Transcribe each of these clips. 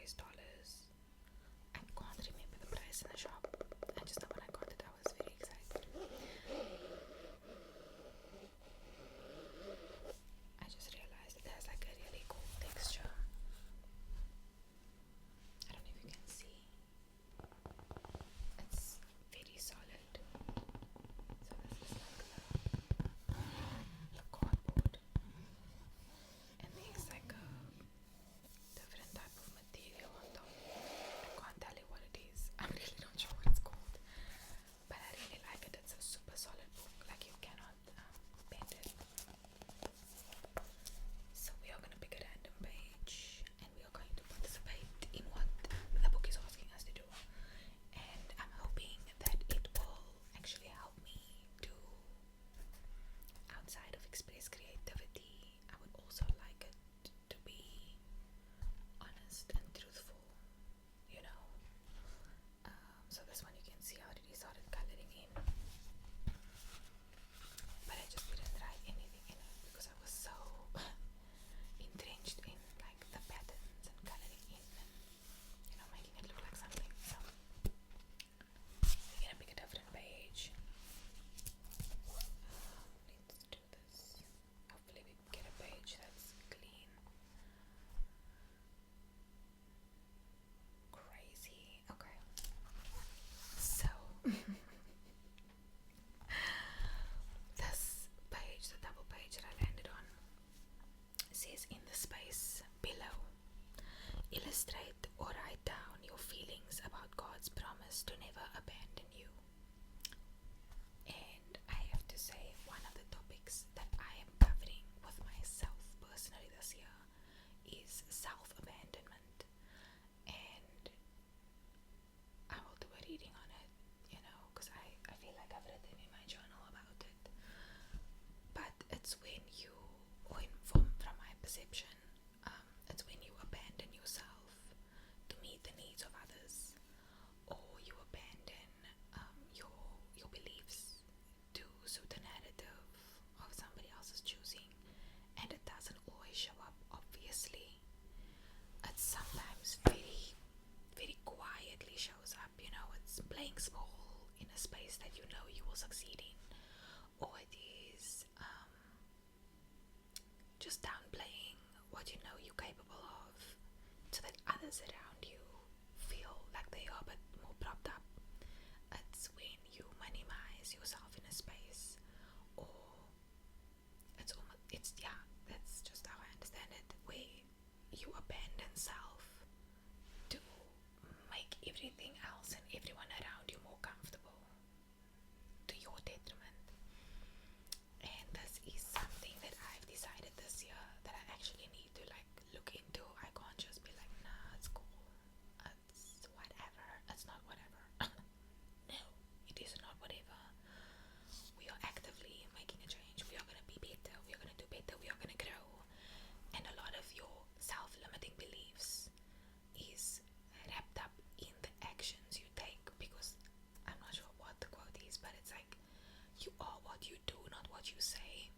$25. I can't remember the price in the shop. I just know when I got it, I was very excited. I just realized it has like a really cool texture. I don't know if you can see. It's very solid. So this is like the cardboard, and there's like a different type of material on top. I can't tell you what it is. I'm really not sure what it's called, but I really like it. It's a super solid book, like you cannot bend it. So we are going to pick a random page and we are going to participate in what the book is asking us to do. And I'm hoping that it will actually help me to, outside of express creativity, I would also like it to be honest and truthful, you know. So this one you can see I already started coloring in, but I just didn't write anything in it because I was so entrenched in like the patterns and coloring in and, you know, making it look like something. So we're gonna pick a different page. Let's do this. Hopefully we get a page that's clean. Crazy. Okay. So this page, the double page that I landed on, says in the space below, illustrate or write down your feelings about God's promise to never abandon you. And I have to say, one of the topics that I am covering with myself personally this year is self-abandonment. And I will do a reading on it, you know, because I feel like I've written in my journal about it. But it's when you, or from my perception, it's when you abandon yourself to meet the needs of others, or you abandon your beliefs to suit the narrative of somebody else's choosing. And it doesn't always show up obviously. It sometimes very, very quietly shows up, you know. It's playing small in a space that you know you will succeed in, or it is just downplaying what you know you're capable of so that others around you feel like they are but more propped up. It's when you minimize yourself in a space, or it's almost, that's just how I understand it, where you abandon self to make everything else and everyone around you more comfortable to your detriment. And this is something that I've decided this year that I actually need to like look into. I can't just be like, nah, it's cool, it's whatever. It's not whatever. No, it is not whatever. We are actively making a change. We are going to be better. We are going to do better. We are going to grow. And a lot of your self-limiting beliefs is wrapped up in the actions you take, because I'm not sure what the quote is, but it's like, you are what you do, not what you say.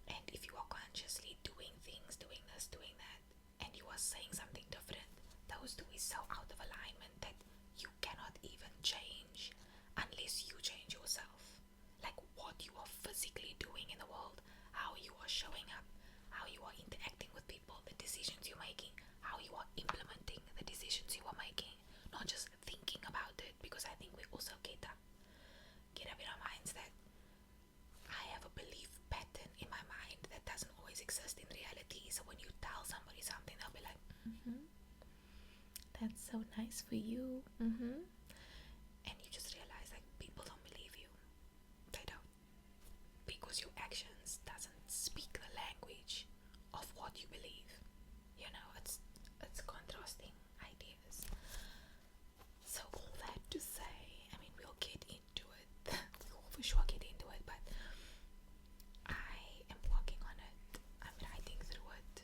And if you are consciously doing things, doing this, doing that, and you are saying something different, those two is so out of alignment that you cannot even change unless you change yourself. Like what you are physically doing in the world, how you are showing up, how you are interacting with people, the decisions you're making, how you are implementing the decisions you are making, not just thinking about it. Because I think we also get up in our minds that I have a belief pattern in my mind that doesn't always exist in reality. So when you tell somebody something, they'll be like, that's so nice for you. And you just realize like people don't believe you. They don't, because your actions doesn't speak the language of what you believe. You know, it's contrasting ideas. So all that to say, I mean, we'll get into it. We'll for sure get into it, but I am working on it. I'm writing through it,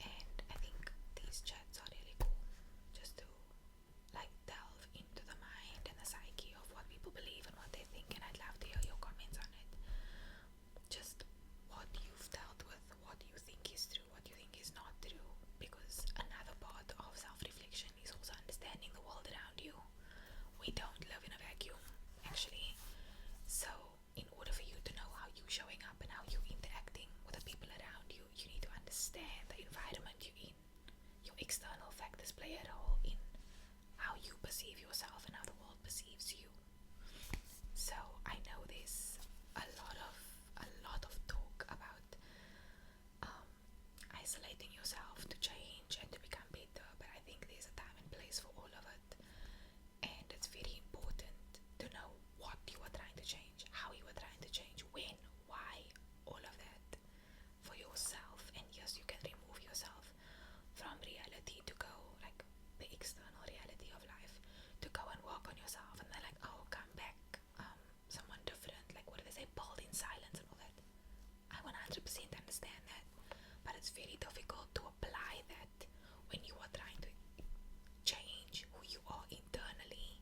and I think these chats are really cool, just to like delve into the mind and the psyche of what people believe and what they think. And I'd love to hear your comments on it. Just what you've dealt with, what you think is true, what you think is not true, because play a role in how you perceive yourself and how the world perceives you. So I know there's a lot of talk about isolating yourself to change and to become better, but I think there's a time and place for all of it, and it's very important to know what you are trying to change, how you are trying to change, when, why, all of that for yourself. And yes, you can remove yourself from reality to go, like the external reality of life, to go and work on yourself, and then like, oh, come back someone different, like what do they say, bold in silence and all that. I 100% understand that, but it's very difficult to apply that when you are trying to change who you are internally,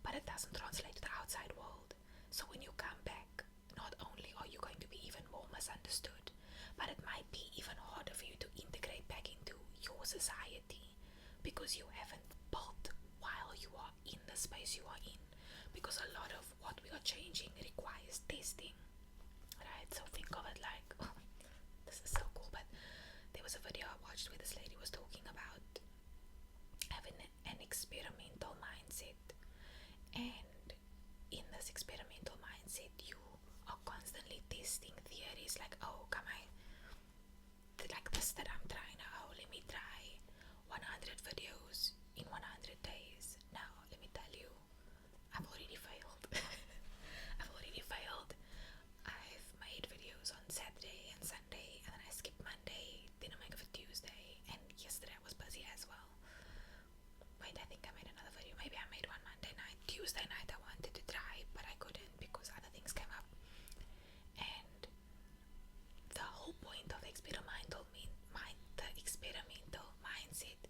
but it doesn't translate to the outside world. So when you come back, not only are you going to be even more misunderstood, but it might be even harder for you to integrate back into your society, because you haven't built while you are in the space you are in, because a lot of what we are changing requires testing, right? So think of it like, oh, this is so cool, but there was a video I watched where this lady was talking about having an experimental mindset, and in this experimental mindset you are constantly testing theories, like, oh, come on, like this that I'm trying now, let me try 100 videos in 100 days. Now let me tell you, I've already failed. I've already failed. I've made videos on Saturday and Sunday, and then I skipped Monday, didn't make it for Tuesday, and yesterday I was busy as well. Wait, I think I made another video. Maybe I made one Monday night. Tuesday night I wanted to try, but I couldn't because other things came up. And the whole point of the experimental mindset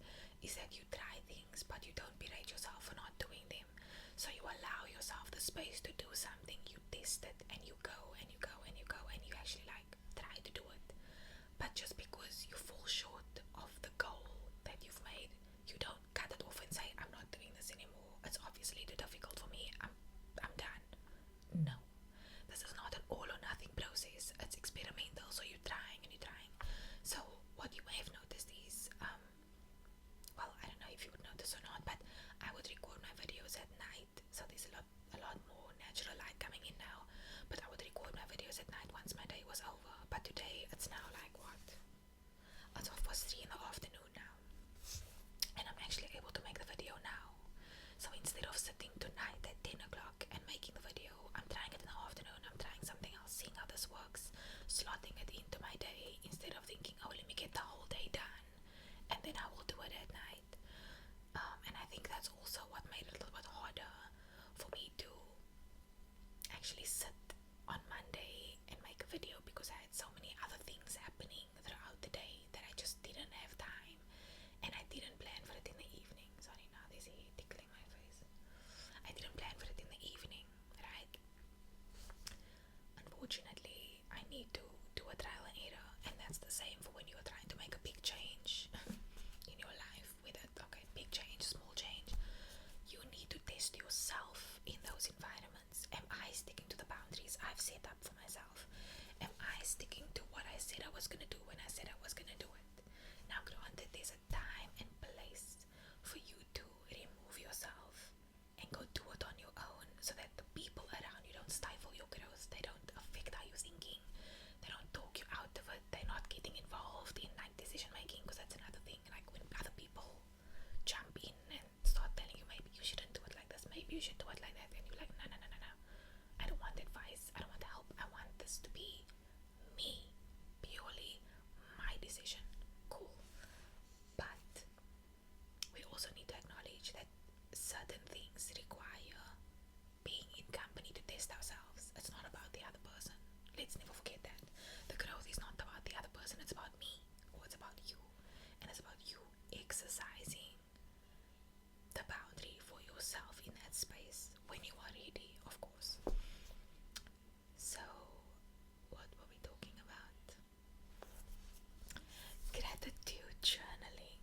is that you try things, but you don't berate yourself for not doing them. So you allow yourself the space to do something. You test it, and you go and you go and you go, and you actually like try to do it. But just because you fall short of the goal that you've made, you don't cut it off and say, I'm not doing this anymore. It's obviously too difficult for me. I'm done. No. This is not an all or nothing process. It's experimental, so you're trying and you're trying. So what you may have noticed is, well, I don't know if you would notice or not, but I would record my videos at night. So there's a lot more natural light coming in now. But I would record my videos at night once my day was over. But today it's now like what? It's 3 in the afternoon now. And I'm actually able to make the video now. So instead of sitting tonight at 10 o'clock and making the video, I'm trying it in the afternoon. I'm trying something else, seeing how this works, slotting it into my day instead of thinking, oh, let me get the whole day done and then I will do it at night. And I think that's also what made it a little bit harder for me to actually sit on Monday and make a video, because I had so many other things happening throughout the day that I just didn't have time, and I didn't plan for it in the evening. Sorry, now there's a tickling my face. I didn't plan for it in the evening, right? Unfortunately, I need to do a trial and error, and that's the same for when you're trying to make a big change in your life. With it, okay, big change, small change, you need to test yourself in those environments. Am I sticking to the boundaries I've set up for myself? Am I sticking to what I said I was gonna do when I said I was gonna do it? Now granted, there's a time and place for you to remove yourself and go do it on your own, so that the people around you don't stifle your growth, they don't affect how you're thinking, they don't talk you out of it, they're not getting involved in like decision making, because that's another thing. Like when other people jump in and start telling you, maybe you shouldn't do it like this, maybe you should do it like that, and you're like, no, I don't want advice, I don't want help, I want this to be me, purely my decision. Cool. But we also need to acknowledge that certain things require being in company to test ourselves. It's not about the other person. Let's never forget that. The growth is not about the other person, it's about me, or it's about you. And it's about you exercising the boundary for yourself in that space when you are ready, of course. So, what were we talking about? Gratitude journaling.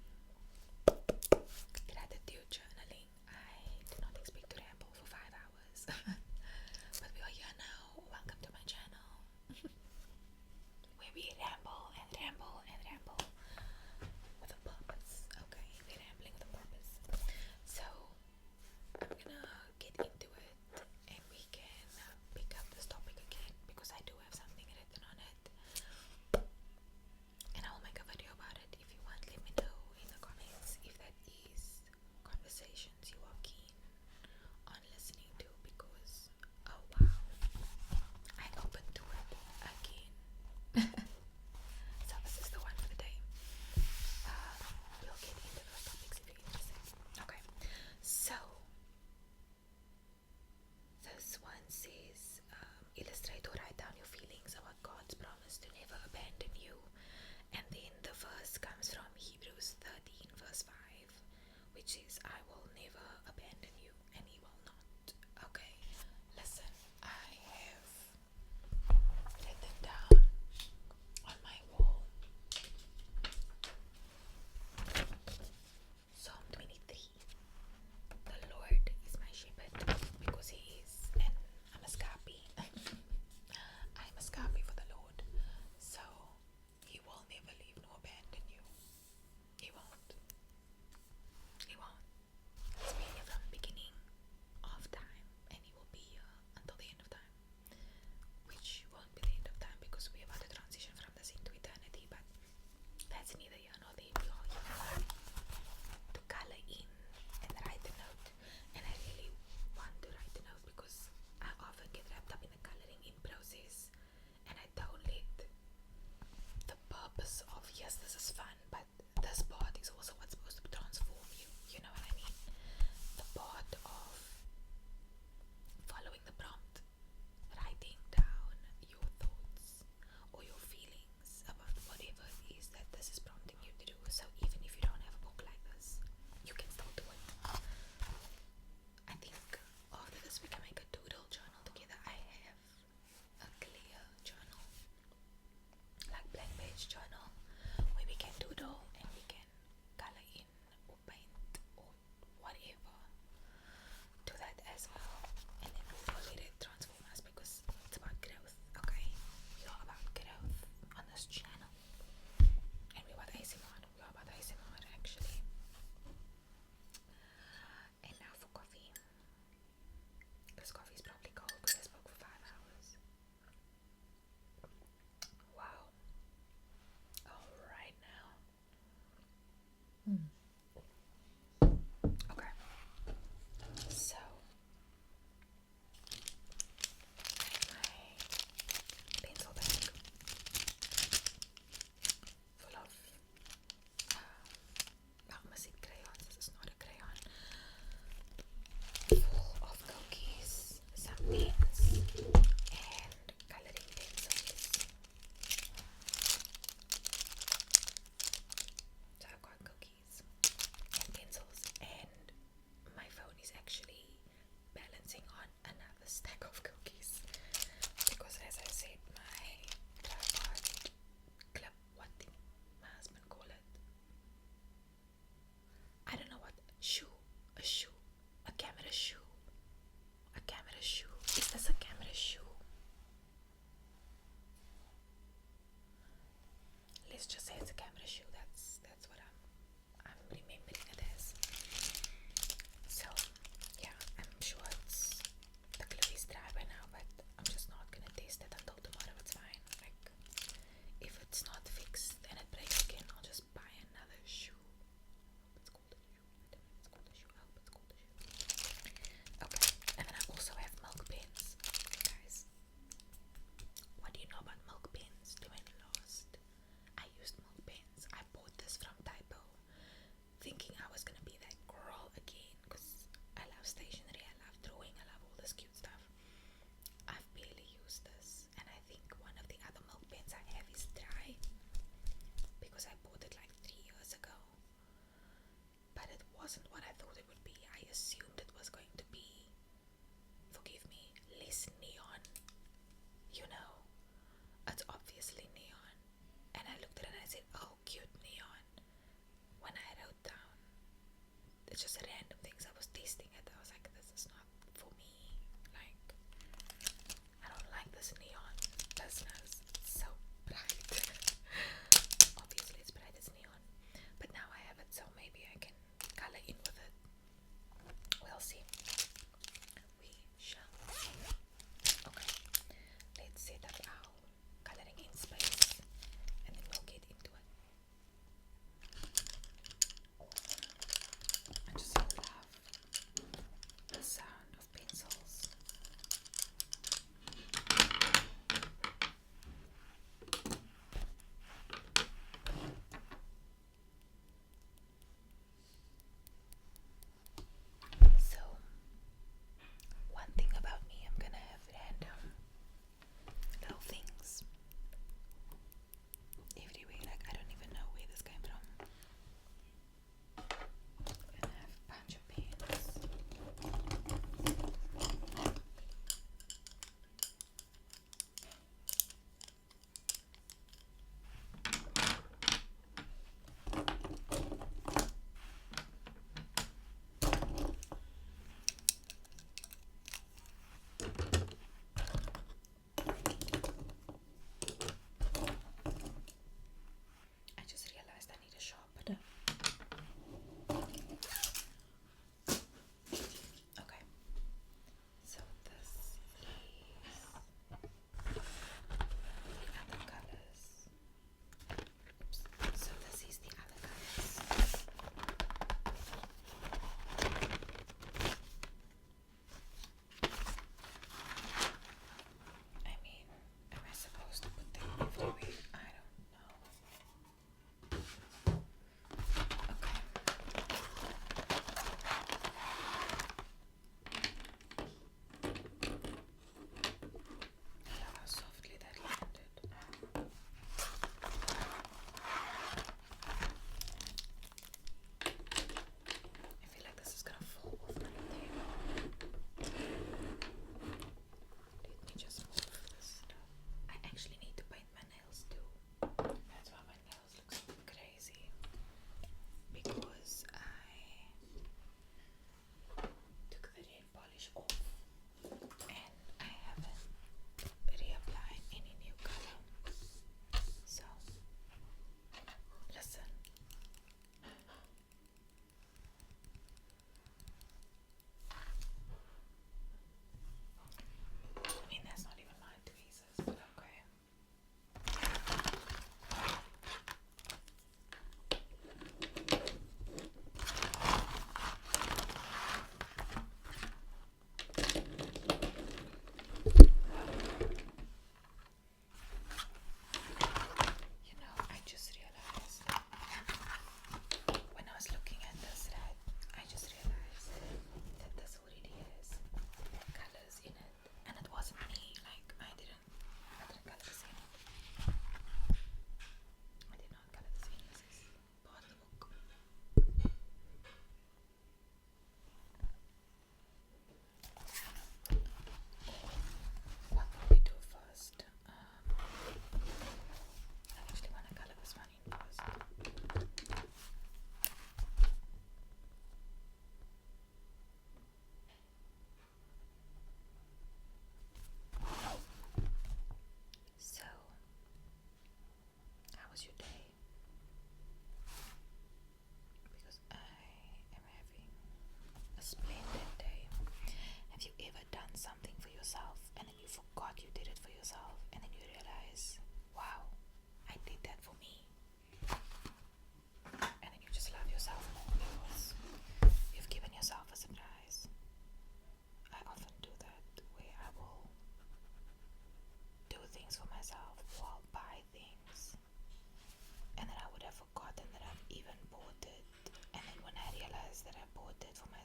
Gratitude journaling. I did not expect to ramble for 5 hours. But we are here now. Welcome to my channel. Where we ramble and ramble and ramble with a purpose. Okay, we which is I will never abandon you and he will not. Okay, listen, I have written down on my wall Psalm 23. The Lord is my shepherd, because he is, and I'm a scarpy. I'm a scarpy for the Lord, so he will never leave nor abandon you. He won't. He won't. He's been here from the beginning of time, and he will be here until the end of time, which won't be the end of time because we're about to transition from this into eternity, but that's neither here nor there. We are here to color in and write a note, and I really want to write a note because I often get wrapped up in the coloring in process, and I don't let the purpose of, yes, this is fun, but this part is also what's supposed to transform you. You know what I mean? The part of following the prompt, writing down your thoughts or your feelings about whatever it is that this is prompting you to do. So even if you don't have a book like this, you can still do it. I think after this we can make a doodle journal together. I have a clear journal, like blank page journal, where we can doodle and we can color in or paint or whatever to that as well, and then we will let it transform us because it's about growth. Okay, we are about growth on this channel, and we're about ASMR. We are about ASMR actually. And now for coffee. This coffee is probably cold because I spoke for 5 hours. Wow. Alright now. Okay. So my pencil bag full of I almost said crayons. This is not a crayon. Full of cookies, some pens, and coloring pencils. So I've got cookies and pencils, and my phone is actually balancing on another stack of cookies because, as I said, my tripod clip, what did my husband call it? I don't know what. Shoe. A shoe. A camera shoe. A camera shoe. Is this a camera shoe? Let's just say it's a camera shoe. That's what I'm remembering it as. So yeah, I'm sure the glue is dry by now, but I'm just not gonna taste it until tomorrow. It's fine. Like, if it's not fixed and it breaks again, I'll just buy another shoe. It's called a shoe. I don't know. It's called a shoe. I hope it's called a shoe. Okay, and then I also have milk pens, guys. What do you know about milk pens? When last I used milk pens, I bought this from Typo, thinking I was gonna be that girl again, because I love stationery, I love drawing, I love all this cute stuff. I've barely used this, and I think one of the other milk pens I have is dry because I bought it like 3 years ago, but it wasn't what I thought it would be. I assumed it was going to be, forgive me, less neon. You know, it's obviously neon, and I looked at it and I said, oh, cute neon. When I wrote down, it's just random things. I was tasting it. I was like, this is not for me. Like, I don't like this neon. Listeners, it's so bright. Obviously, it's bright as neon. But now I have it, so maybe I can color in with it. We'll see. We shall see. Okay, let's set up our coloring in space, and then we'll get into it. I just so love the sound of pencils. So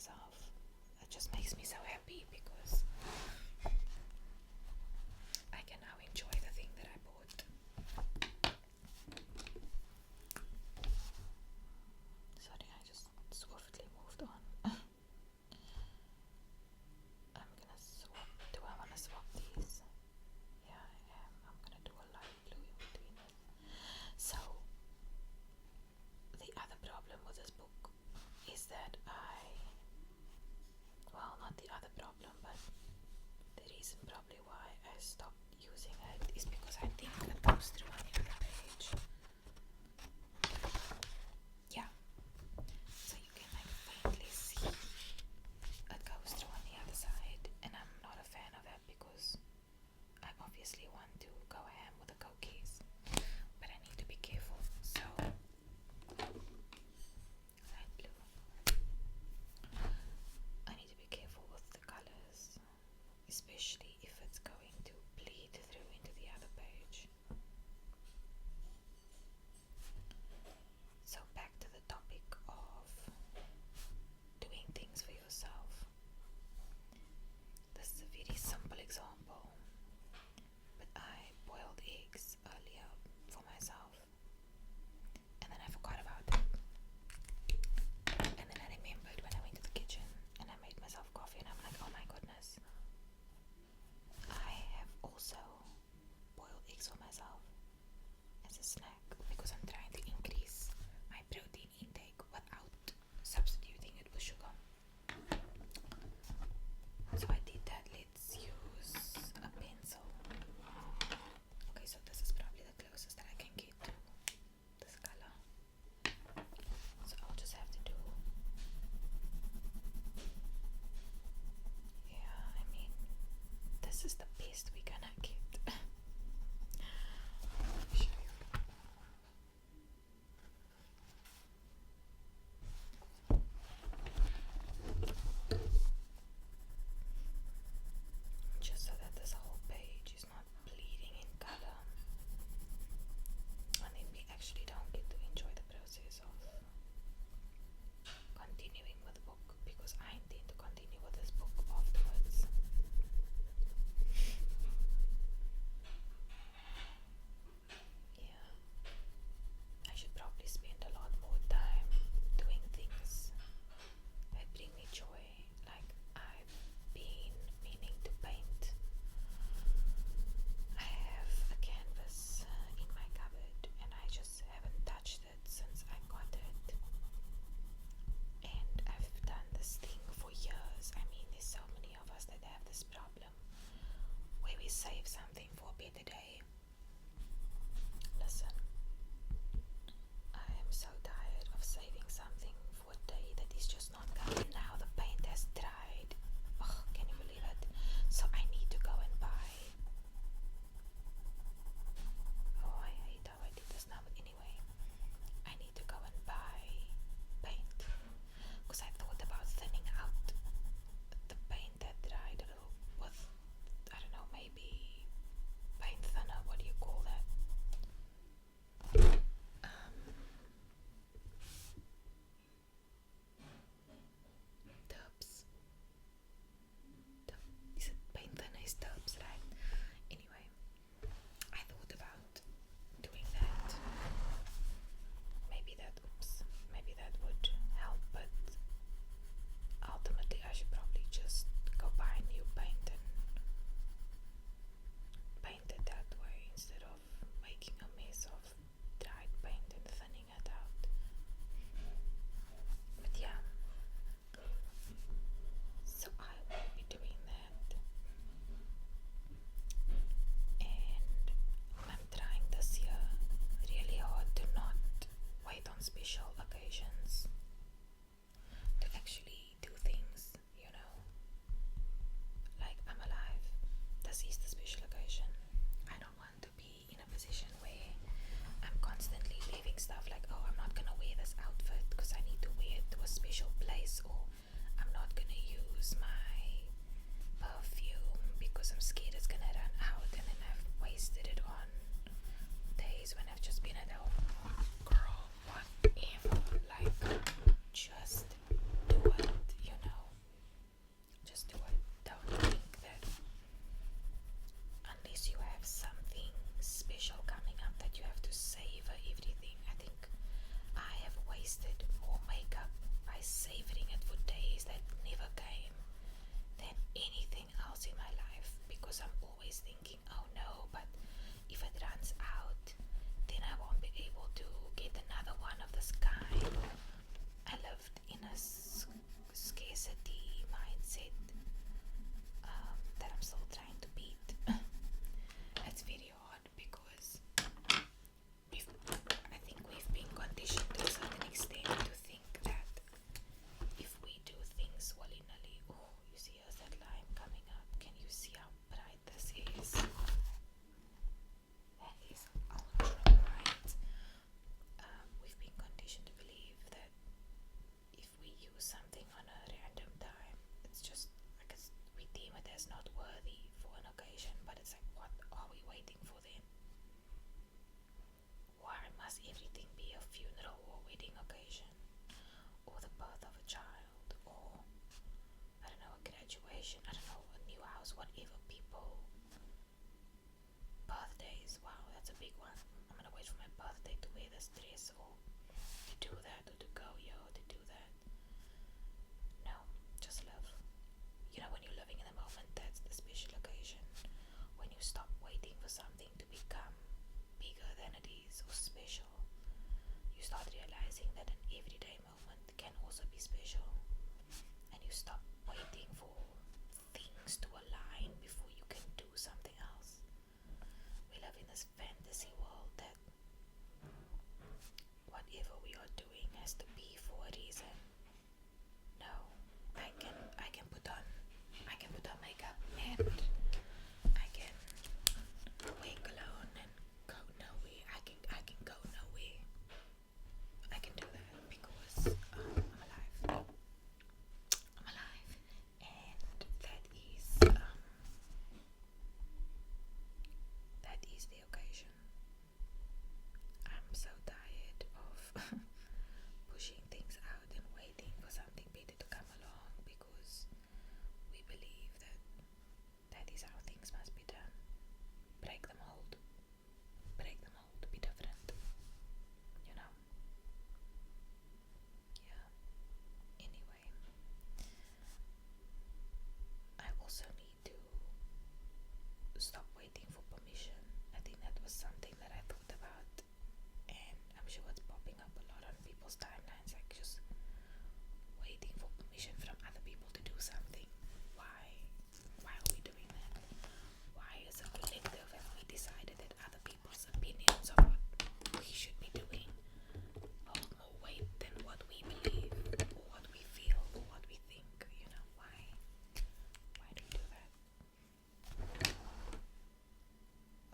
myself. It just makes me so happy because I can now enjoy the thing that I bought. Sorry, I just swiftly moved on. I'm gonna swap. Do I want to swap these? Yeah, I am. I'm gonna do a light blue in between it. So, the other problem with this book is that well, not the other problem, but the reason probably why I stopped using it is because I think it goes through on the other page. Yeah, so you can like faintly see it goes through on the other side, and I'm not a fan of that because I obviously want to go ham with the cookies, but I need to be careful. So light blue. I need to be careful with the colors, especially if it's going to bleed through into the other page. So back to the topic of doing things for yourself. This is a very simple example, but I boiled eggs earlier for myself, and then I forgot about it. And then I remembered when I went to the kitchen and I made myself coffee, and I'm like, oh my goodness, I have also boiled eggs for myself as a snack because I'm trying to increase my protein intake without substituting it with sugar. So I did that. Let's use a pencil. Okay, so this is probably the closest that I can get to this color. So I'll just have to do, yeah, I mean, this is the best we're gonna get. Let me show you. Just so that this whole page is not bleeding in color, and then we actually don't get to enjoy the process of continuing with the book, because I intend to continue with this book afterwards. Yeah, I should probably spend a lot more time doing things that bring me joy. Like, I've been meaning to paint. I have a canvas in my cupboard, and I just haven't touched it since I got it. And I've done this thing for years. I mean, there's so many of us that have this problem where we save something for a better day. Listen, I am so tired of saving something for a day that is just not coming. Now the paint has dried. Oh, can you believe it? So I need to go and buy. Oh, I hate how I did this now, but anyway, I need to go and buy paint because I thought about thinning out the paint that dried a little with, I don't know, maybe paint thinner. What do you call that? simplicity mindset that I'm still trying to beat. It's very hard because I think we've been conditioned to a certain extent to think that if we do things willy-nilly, oh, you see, here's that line coming up. Can you see how bright this is? That is ultra bright. We've been conditioned to believe that if we use something on a random time, it's just like we deem it as not worthy for an occasion. But it's like, what are we waiting for then? Why must everything be a funeral or wedding occasion, or the birth of a child, or I don't know, a graduation, I don't know, a new house, whatever people. Birthdays, wow, that's a big one. I'm gonna wait for my birthday to wear this dress or to do that or to go here or to do that. No, just live. You know, when you're living in the moment, that's the special occasion. When you stop waiting for something to become bigger than it is or special, you start realizing that an everyday moment can also be special, and you stop waiting for things to align before you can do something else. We live in this fantasy world that whatever we are doing has to be for a reason. No, I can put on makeup and I can wear cologne and go nowhere. I can go nowhere. I can do that because I'm alive. I'm alive, and that is the occasion. I'm so tired of pushing things out and waiting for something better to come along because we believe that is how things must be done. Break the mold. Break the mold. Be different. You know? Yeah. Anyway, I also need to stop waiting for permission. I think that was something that I thought about, and I'm sure it's popping up a lot on people's timelines, like just waiting for permission from other people to do something. Why are we doing that? Why as a collective have we decided that other people's opinions of what we should be doing hold more weight than what we believe or what we feel or what we think? You know, why do we do that?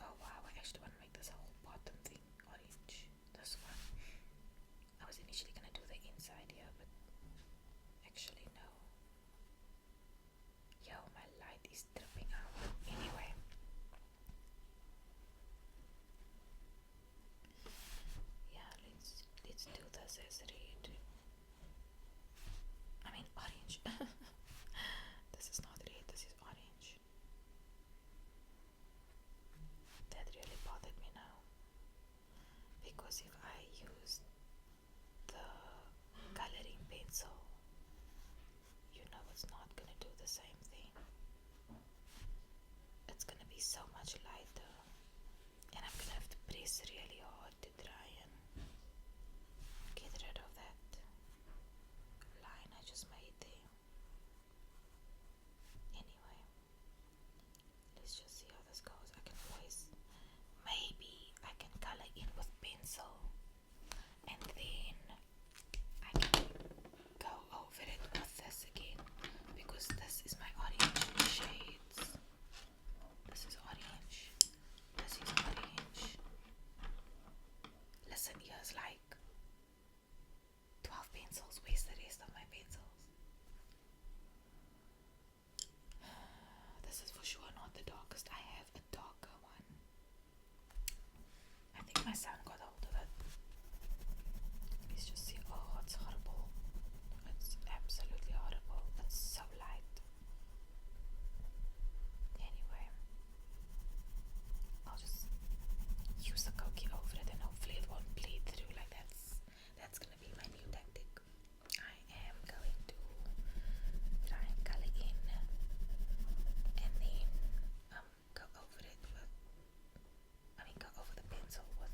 Oh wow, I actually want to make this whole bottom thing orange. This one. I was initially gonna do the inside here, but actually no. Yo, my light is dripping out. Anyway. Yeah, let's do this as red. I mean orange. This is not red, this is orange. That really bothered me now. Because if I use the coloring pencil, you know it's not gonna do the same thing. It's gonna be so much lighter, and I'm gonna have to press really hard to try and get rid of that line I just made there. Anyway, let's just see how this goes. I can always, maybe I can color in with pencil, and then I can go over it with this again, because this is my orange shades. This is orange. This is orange. Listen, here's like 12 pencils. Where's the rest of my pencils? This is for sure not the darkest. I have a darker one. I think my son got hold of it. Let's just see. Oh, it's horrible. It's absolutely horrible. It's so light. Anyway, I'll just use the cookie over it and hopefully it won't bleed through. Like that's gonna be my new tactic. I am going to try and color in and then go over it with, go over the pencil with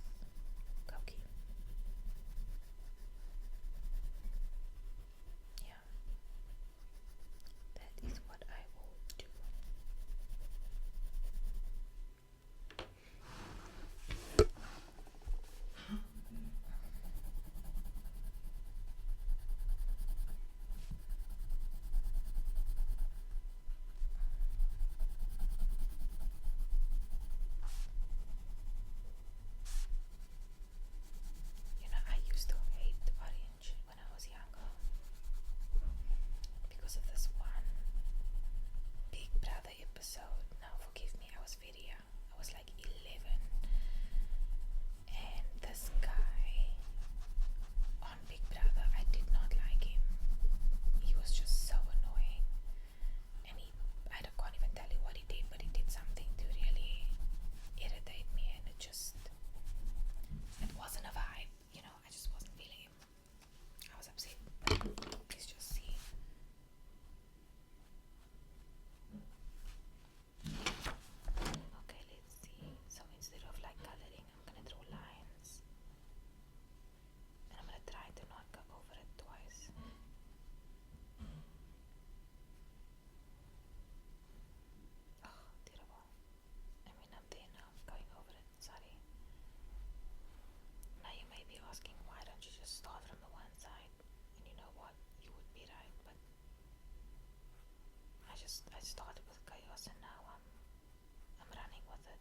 I started with chaos and now I'm running with it.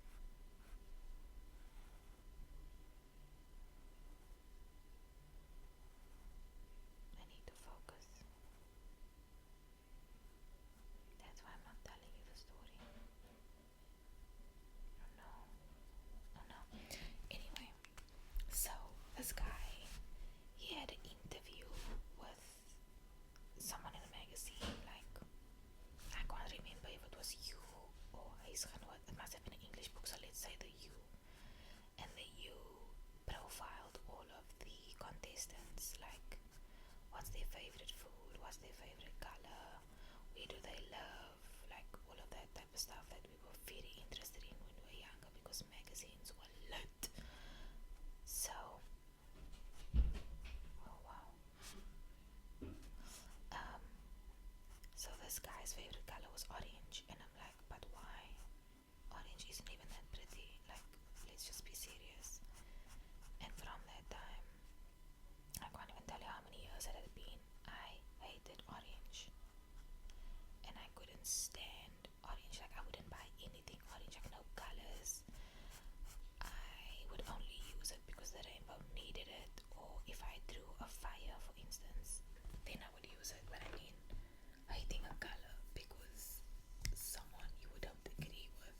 I need to focus. That's why I'm not telling you the story. Oh no. Oh no. Anyway, so this guy, he had an interview with someone in a magazine, like, I can't remember if it was You or his genoot. It must have been an English book, so let's say the You. And the You profiled all of the contestants, like what's their favorite food, what's their favorite color, where do they live, like all of that type of stuff that we were very interested in when we were younger because magazines were lit. So, oh wow. So this guy's favorite color was orange, and I'm like, but why? Orange isn't even that pretty. Like, let's just be serious. And from that time, I can't even tell you how many years it had been, I hated orange. And I couldn't stand orange. Like, I wouldn't buy anything orange, like no colors. I would only use it because the rainbow needed it, or if I threw a fire, for instance, then I would use it. But I mean, hating a color because someone you don't agree with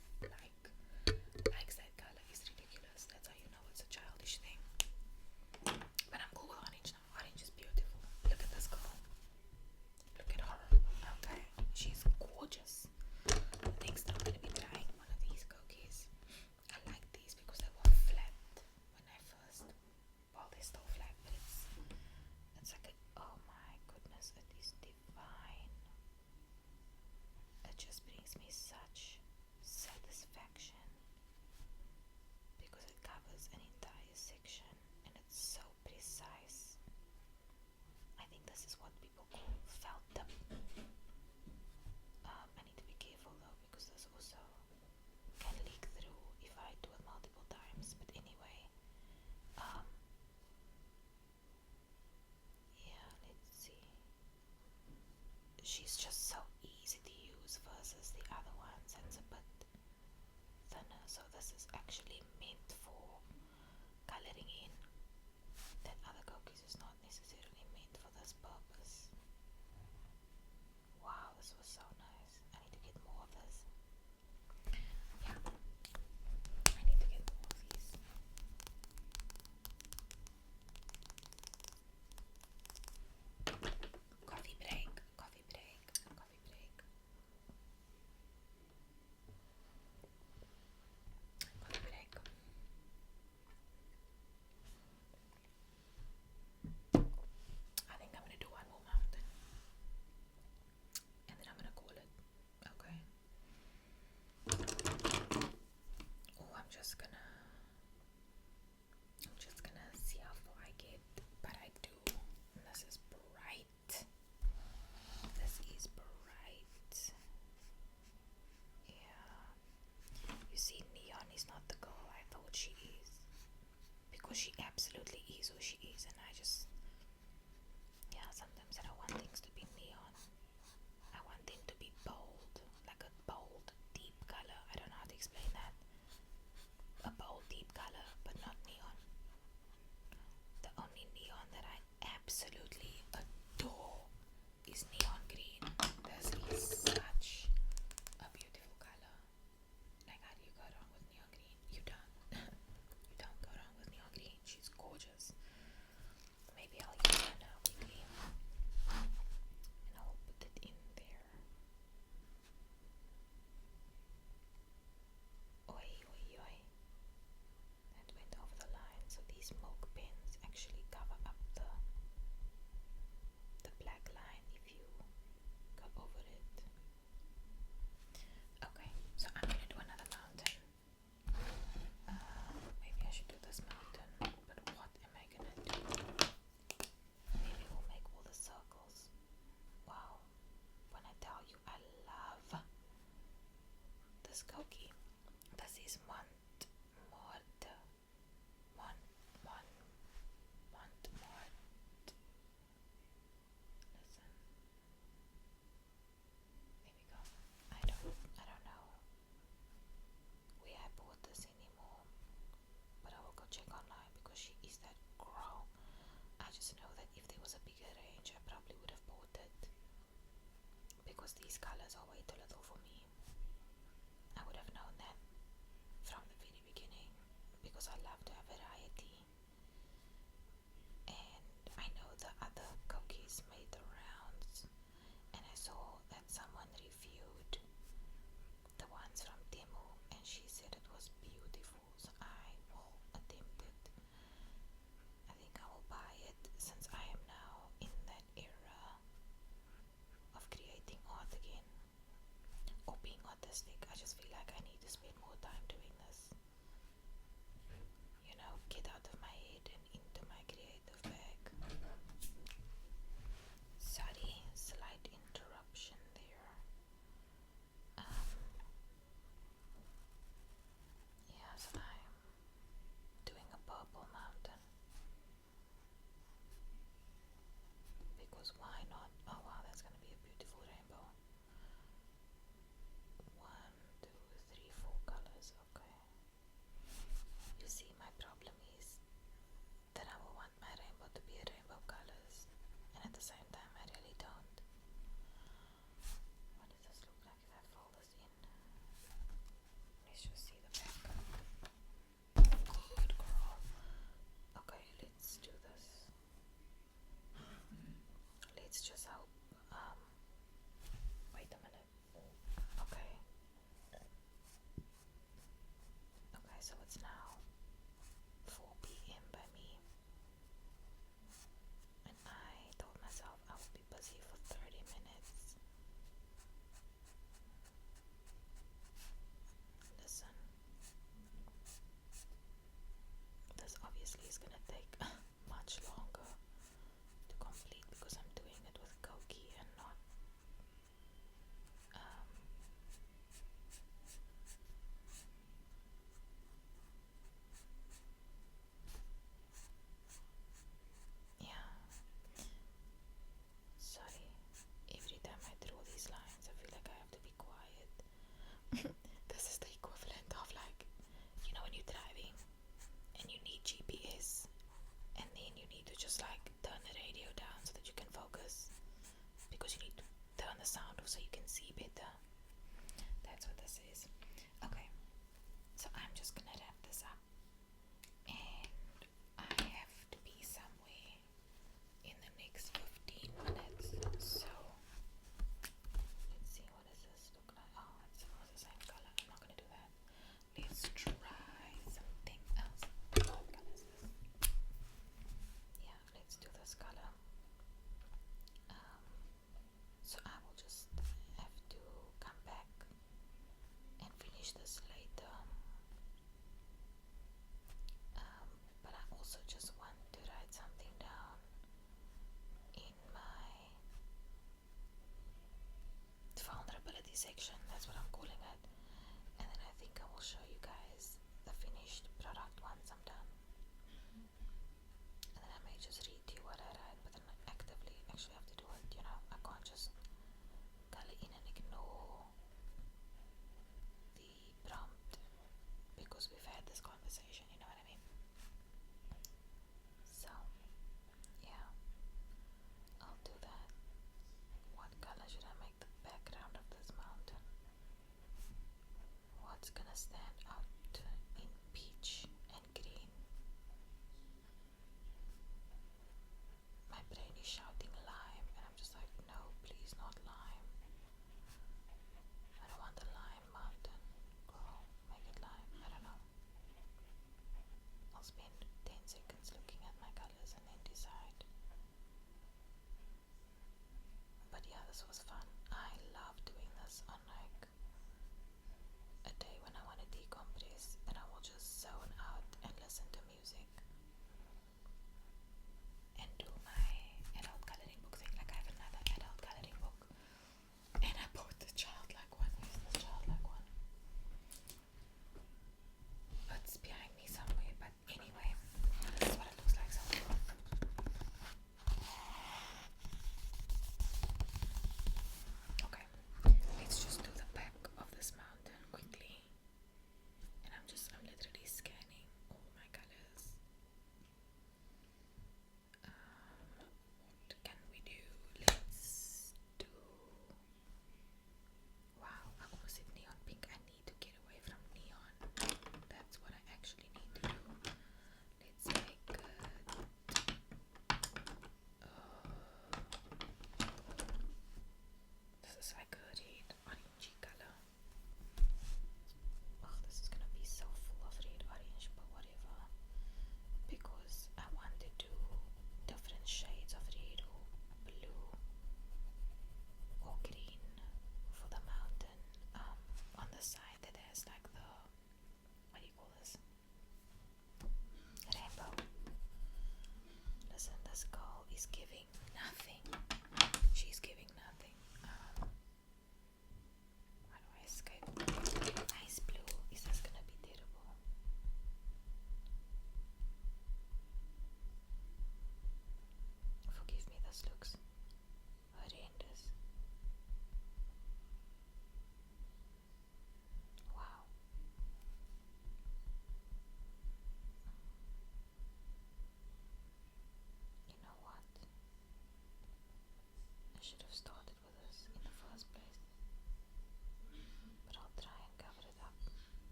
likes that color is ridiculous. That's how you know it's a childish thing. But I'm cool with orange now. Orange is beautiful. Look at this girl. Look at her. Okay, she's gorgeous. Next I'm gonna be trying one of these cookies. I like these because they were flat when I first, well, they're still flat, but it's like a, oh my goodness, it is divine. It just brings me such satisfaction because it covers an entire section and it's so precise. I think this is what people call felt tip. I need to be careful though because this also can leak through if I do it multiple times. But anyway, yeah, let's see. She's just so easy to use versus the other ones, and it's a bit thinner. So this is actually meant for coloring in. That other cookies is not necessarily meant for this purpose. Wow, this was so nice. I need to get more of this. Yeah, I need to get more of these. Coffee break, coffee break, coffee break. Coffee break. I think I'm gonna do one because these colors are way too little for me. I would have known that from the very beginning because I love to have variety. And I know the other cookies made the rounds, and I saw that someone reviewed the ones from Temu and she said it was beautiful, so I will attempt it. I think I will buy it since I am now in that era of creating art again, or being artistic. I just feel like I need to spend more time doing this, get out of my head and into my creative bag. Sorry, slight interruption there. Yes, I'm doing a purple mountain because why not? Oh wow, that's gonna be a beautiful rainbow. 1, 2, 3, 4 colors. Okay. You see, my problem is that I will want my rainbow to be a rainbow colors, and at the same time I really don't. What does this look like if I fold this in? Let's just see the back. Good girl. Okay, let's do this. Let's just hope. Wait a minute. Okay. Okay, so it's now 4 p.m. by me, and I told myself I will be busy for 30 minutes. Listen, this obviously is gonna take much longer to complete because I'm doing it with Koki and not yeah. Sorry, every time I draw these lines I feel like I have to be quiet. This is the equivalent of like, when you're driving and you need GPS and then you need to just like turn the radio down so that you can focus because you need to turn the sound off so you can see better. That's what this is. Okay, so I'm just gonna wrap this up and I have to be somewhere in the next 15 minutes. So let's see, what does this look like? Oh, it's almost the same color. I'm not gonna do that. Let's try something else. What color is this? Yeah, let's do this color. So I will just have to come back and finish this later. But I also just want to write something down in my vulnerability section. That's what I'm calling it. And then I think I will show you guys the finished product once I'm done. And then I may just read to you what I write, but then I actively actually have to do it, I can't just color in and ignore the prompt because we've had this conversation, you know what I mean? So, yeah, I'll do that. What color should I make the background of this mountain? What's gonna stand out in peach and green? My brain is shouting lime, and I'm just like, no, please not lime. I don't want the lime mountain. Girl, make it lime. I don't know. I'll spend 10 seconds looking at my colors and then decide. But yeah, this was fun. I love doing this on like a day when I want to decompress, and I will just zone out and listen to music and do my adult coloring book thing. Like I have another adult coloring book, and I bought the childlike one. Where's the childlike one? It's behind me somewhere, but anyway, this is what it looks like so far. Okay, let's just do the back of this mountain quickly. And I'm literally scanning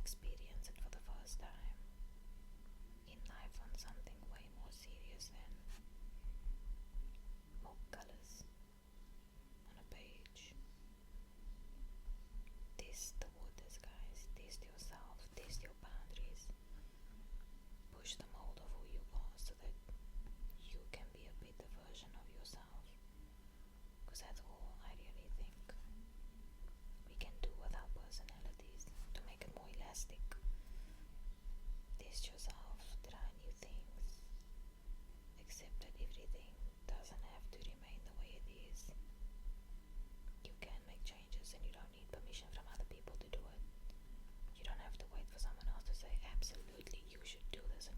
experience it for the first time in life on something way more serious than more colors on a page. Test the waters, guys. Test yourself, test your boundaries, push the mold of who you are so that you can be a better version of yourself, because that's all I really think we can do with our personalities to make it more elastic. Test yourself, try new things, accept that everything doesn't have to remain the way it is. You can make changes and you don't need permission from other people to do it. You don't have to wait for someone else to say absolutely you should do this and